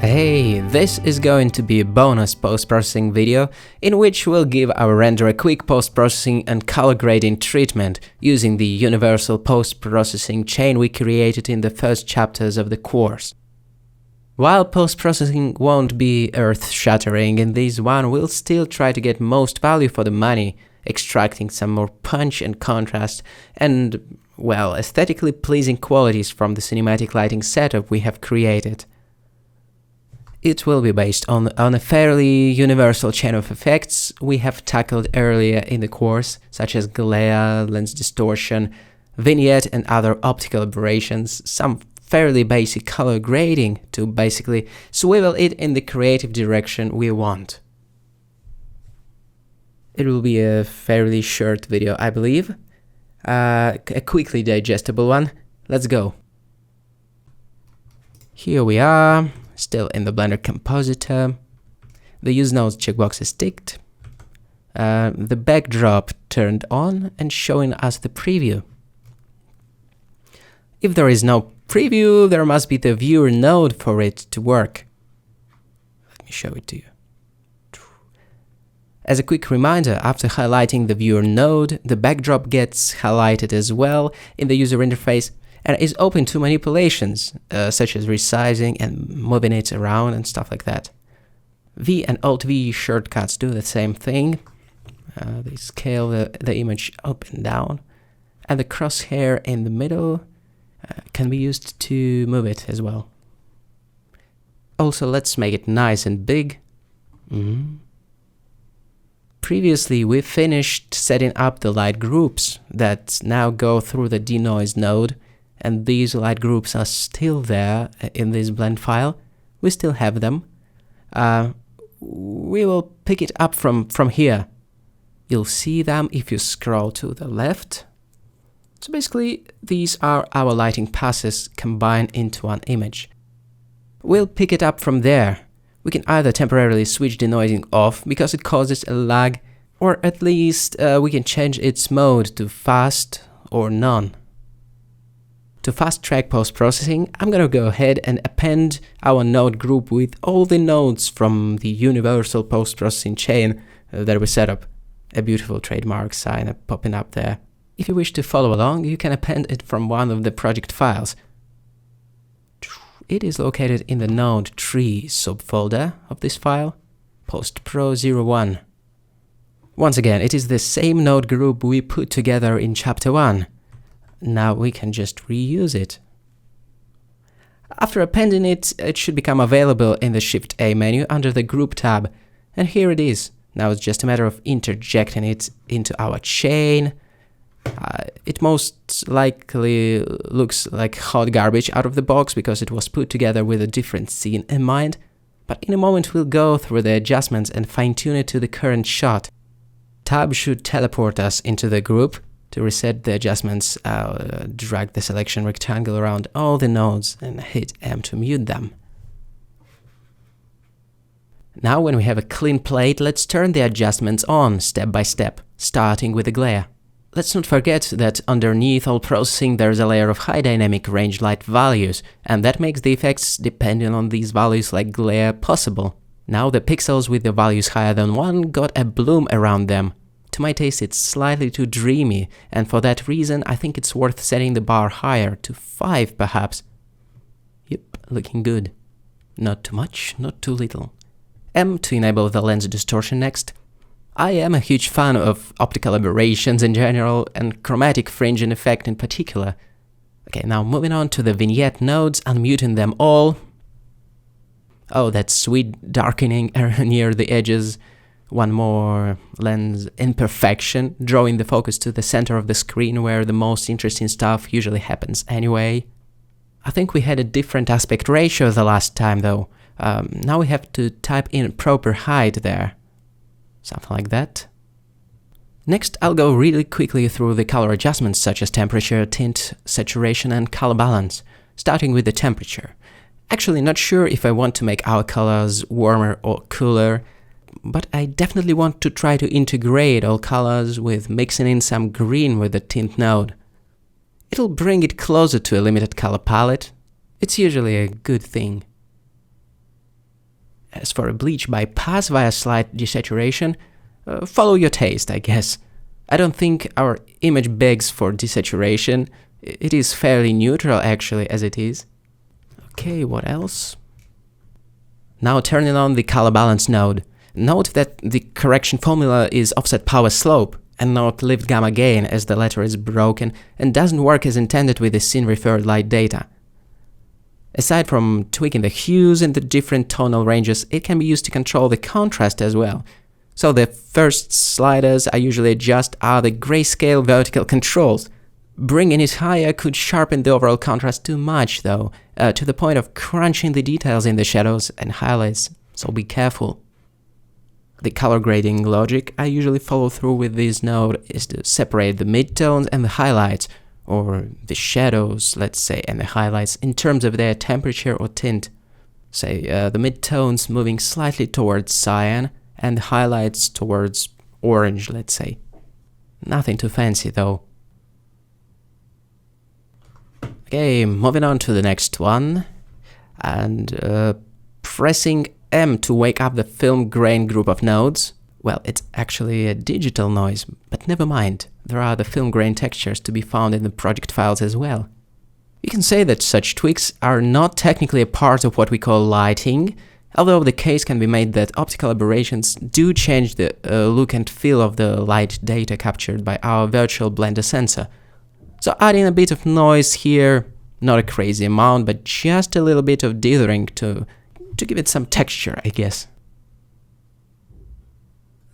Hey, this is going to be a bonus post-processing video in which we'll give our render a quick post-processing and color grading treatment using the universal post-processing chain we created in the first chapters of the course. While post-processing won't be earth-shattering in this one, we'll still try to get most value for the money, extracting some more punch and contrast and, well, aesthetically pleasing qualities from the cinematic lighting setup we have created. It will be based on a fairly universal chain of effects we have tackled earlier in the course, such as glare, lens distortion, vignette and other optical aberrations, some fairly basic color grading to basically swivel it in the creative direction we want. It will be a fairly short video, I believe, a quickly digestible one. Let's go. Here we are. Still in the Blender Compositor. The Use Nodes checkbox is ticked. The backdrop turned on and showing us the preview. If there is no preview, there must be the viewer node for it to work. Let me show it to you. As a quick reminder, after highlighting the viewer node, the backdrop gets highlighted as well in the user interface and is open to manipulations, such as resizing and moving it around and stuff like that. V and Alt-V shortcuts do the same thing. They scale the image up and down. And the crosshair in the middle can be used to move it as well. Also, let's make it nice and big. Previously, we finished setting up the light groups that now go through the denoise node. And these light groups are still there in this blend file. We still have them. We will pick it up from here. You'll see them if you scroll to the left. So basically, these are our lighting passes combined into one image. We'll pick it up from there. We can either temporarily switch denoising off because it causes a lag, or at least we can change its mode to fast or none. To fast-track post-processing, I'm gonna go ahead and append our node group with all the nodes from the universal post-processing chain that we set up. A beautiful trademark sign popping up there. If you wish to follow along, you can append it from one of the project files. It is located in the node tree subfolder of this file, postpro01. Once again, it is the same node group we put together in chapter 1. Now we can just reuse it. After appending it, it should become available in the Shift-A menu under the Group tab. And here it is. Now it's just a matter of interjecting it into our chain. It most likely looks like hot garbage out of the box because it was put together with a different scene in mind. But in a moment we'll go through the adjustments and fine-tune it to the current shot. Tab should teleport us into the group. To reset the adjustments, I'll drag the selection rectangle around all the nodes and hit M to mute them. Now when we have a clean plate, let's turn the adjustments on step by step, starting with the glare. Let's not forget that underneath all processing there's a layer of high dynamic range light values, and that makes the effects depending on these values like glare possible. Now the pixels with the values higher than 1 got a bloom around them. To my taste, it's slightly too dreamy, and for that reason, I think it's worth setting the bar higher, to 5 perhaps. Yep, looking good. Not too much, not too little. M to enable the lens distortion next. I am a huge fan of optical aberrations in general, and chromatic fringing effect in particular. Okay, now moving on to the vignette nodes, unmuting them all. Oh, that sweet darkening near the edges. One more lens imperfection, drawing the focus to the center of the screen where the most interesting stuff usually happens anyway. I think we had a different aspect ratio the last time though. Now we have to type in proper height there. Something like that. Next, I'll go really quickly through the color adjustments such as temperature, tint, saturation and color balance, starting with the temperature. Actually, not sure if I want to make our colors warmer or cooler, but I definitely want to try to integrate all colors with mixing in some green with the tint node. It'll bring it closer to a limited color palette. It's usually a good thing. As for a bleach bypass via slight desaturation, follow your taste, I guess. I don't think our image begs for desaturation. It is fairly neutral actually as it is. Okay, what else? Now turning on the color balance node. Note that the correction formula is offset power slope and not lived gamma gain, as the latter is broken and doesn't work as intended with the scene referred light data. Aside from tweaking the hues in the different tonal ranges, it can be used to control the contrast as well. So the first sliders I usually adjust are the grayscale vertical controls. Bringing it higher could sharpen the overall contrast too much though, to the point of crunching the details in the shadows and highlights, so be careful. The color grading logic I usually follow through with this node is to separate the midtones and the highlights, or the shadows, let's say, and the highlights in terms of their temperature or tint. Say the midtones moving slightly towards cyan and the highlights towards orange, let's say. Nothing too fancy though. Okay, moving on to the next one, and pressing M to wake up the film grain group of nodes. Well, it's actually a digital noise, but never mind, there are the film grain textures to be found in the project files as well. You can say that such tweaks are not technically a part of what we call lighting, although the case can be made that optical aberrations do change the look and feel of the light data captured by our virtual blender sensor. So adding a bit of noise here, not a crazy amount, but just a little bit of dithering to give it some texture, I guess.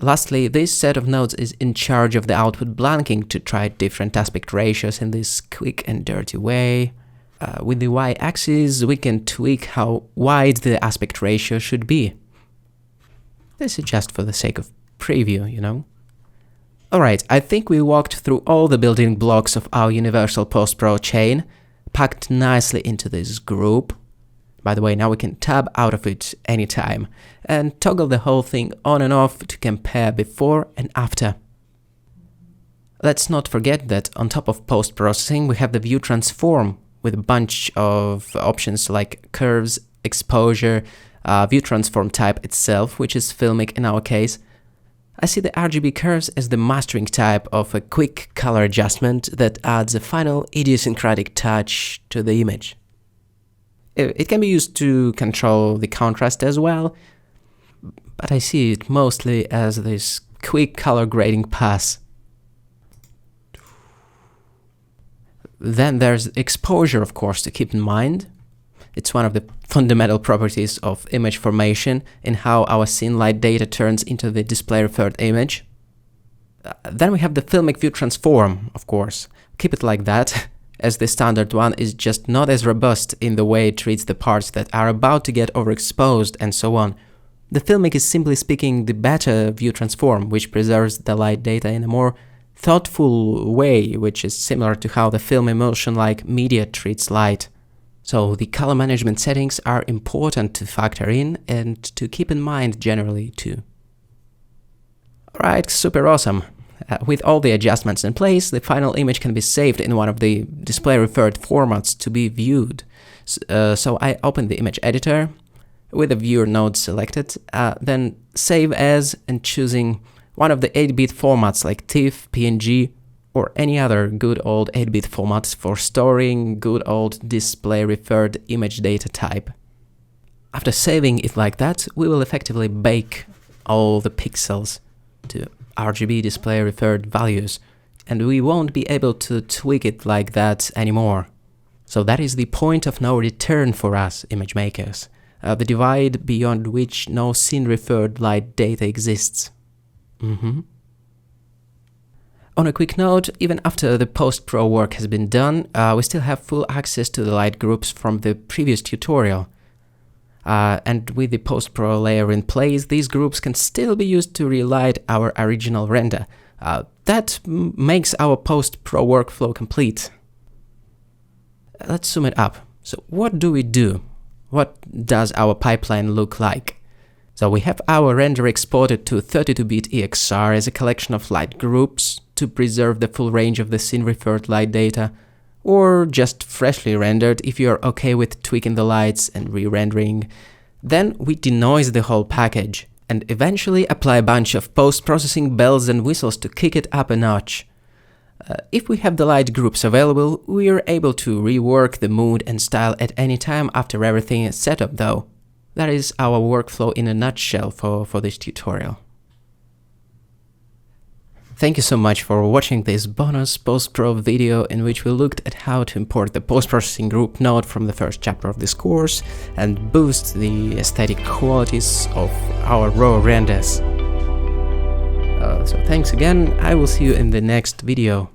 Lastly, this set of nodes is in charge of the output blanking to try different aspect ratios in this quick and dirty way. With the y-axis, we can tweak how wide the aspect ratio should be. This is just for the sake of preview, you know. Alright, I think we walked through all the building blocks of our Universal Post-Pro chain, packed nicely into this group. By the way, now we can tab out of it anytime and toggle the whole thing on and off to compare before and after. Let's not forget that on top of post-processing we have the view transform with a bunch of options like curves, exposure, view transform type itself, which is filmic in our case. I see the RGB curves as the mastering type of a quick color adjustment that adds a final idiosyncratic touch to the image. It can be used to control the contrast as well, but I see it mostly as this quick color grading pass. Then there's exposure, of course, to keep in mind. It's one of the fundamental properties of image formation in how our scene light data turns into the display referred image. Then we have the filmic view transform, of course. Keep it like that, as the standard one is just not as robust in the way it treats the parts that are about to get overexposed and so on. The filmic is simply speaking the better view transform, which preserves the light data in a more thoughtful way, which is similar to how the film emulsion-like media treats light. So the color management settings are important to factor in and to keep in mind generally too. Alright, super awesome. With all the adjustments in place, the final image can be saved in one of the display referred formats to be viewed. So I open the image editor with the viewer node selected, then save as and choosing one of the 8-bit formats like TIFF, PNG, or any other good old 8-bit formats for storing good old display referred image data type. After saving it like that, we will effectively bake all the pixels to RGB display referred values, and we won't be able to tweak it like that anymore. So that is the point of no return for us image makers, the divide beyond which no scene referred light data exists. On a quick note, even after the post-pro work has been done, we still have full access to the light groups from the previous tutorial. And with the post-pro layer in place, these groups can still be used to relight our original render. That makes our post-pro workflow complete. Let's sum it up. So what do we do? What does our pipeline look like? So we have our render exported to 32-bit EXR as a collection of light groups to preserve the full range of the scene-referred light data, or just freshly rendered if you're okay with tweaking the lights and re-rendering Then we denoise the whole package, and eventually apply a bunch of post-processing bells and whistles to kick it up a notch. If we have the light groups available, we are able to rework the mood and style at any time after everything is set up though. That is our workflow in a nutshell for this tutorial. Thank you so much for watching this bonus post-pro video in which we looked at how to import the post-processing group node from the first chapter of this course and boost the aesthetic qualities of our raw renders. So thanks again, I will see you in the next video.